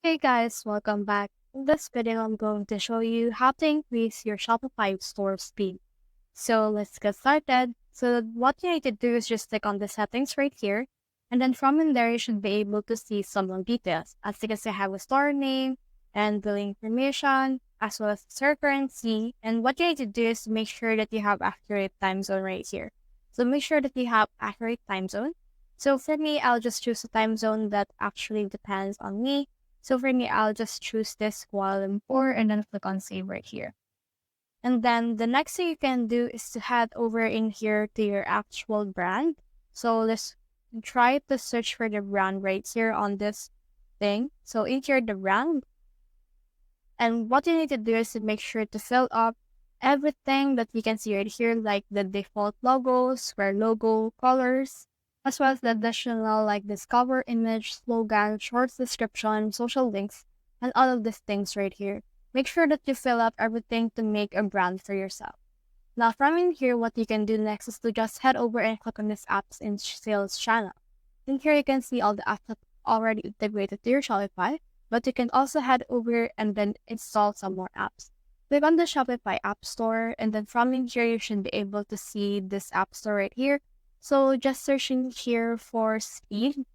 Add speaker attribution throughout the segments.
Speaker 1: Hey guys, welcome back. In this video, I'm going to show you how to increase your Shopify store speed. So let's get started. So what you need to do is just click on the settings right here. And then from in there, you should be able to see some more details. As you can see, I have a store name and billing information, as well as store currency. And what you need to do is make sure that you have accurate time zone right here. So make sure that you have accurate time zone. So for me, I'll just choose a time zone that actually depends on me. So for me, I'll just choose this Kuala Lumpur and then click on save right here. And then the next thing you can do is to head over in here to your actual brand. So let's try to search for the brand right here on this thing. So in here, the brand. And what you need to do is to make sure to fill up everything that you can see right here, like the default logo, square logo, colors, as well as the additional like this cover image, slogan, short description, social links, and all of these things right here. Make sure that you fill up everything to make a brand for yourself. Now from in here, what you can do next is to just head over and click on this apps in sales channel. In here, you can see all the apps that already integrated to your Shopify, but you can also head over and then install some more apps. Click on the Shopify App Store, and then from in here, you should be able to see this App Store right here. So just searching here for speed.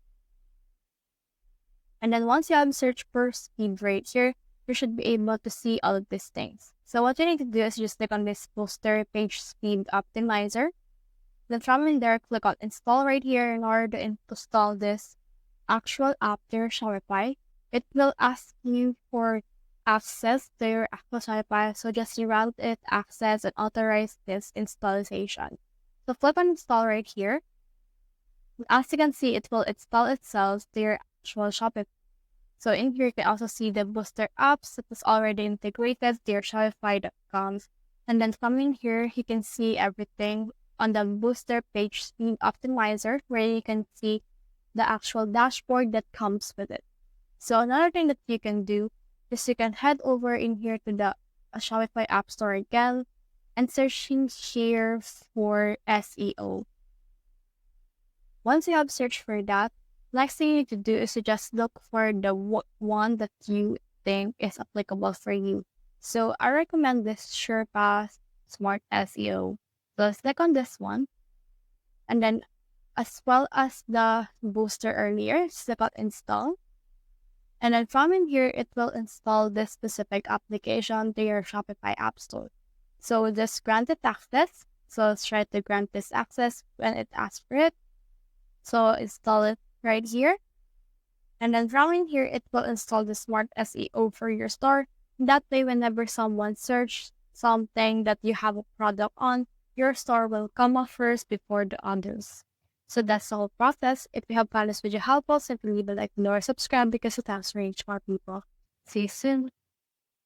Speaker 1: And then once you have searched for speed right here, you should be able to see all of these things. So what you need to do is just click on this poster page speed optimizer. Then from in there, click on install right here in order to install this actual app to your Shopify. It will ask you for access to your actual Shopify. So just route it, access, and authorize this installation. So click on install right here. As you can see, it will install itself to your actual Shopify. So in here, you can also see the booster apps that is already integrated to your Shopify.com. And then from in here, you can see everything on the booster page speed optimizer, where you can see the actual dashboard that comes with it. So another thing that you can do is you can head over in here to the Shopify App Store again and searching here for SEO. Once you have searched for that, next thing you need to do is to just look for the one that you think is applicable for you. So I recommend this Sherpa Smart SEO. So let's click on this one. And then as well as the booster earlier, click on install. And then from in here, it will install this specific application to your Shopify App Store. So just grant it access. So let's try to grant this access when it asks for it. So install it right here. And then from in here, it will install the Smart SEO for your store. That way, whenever someone searches something that you have a product on, your store will come up first before the others. So that's the whole process. If you have found this video helpful, simply leave a like below or subscribe because it helps reach more people. See you soon.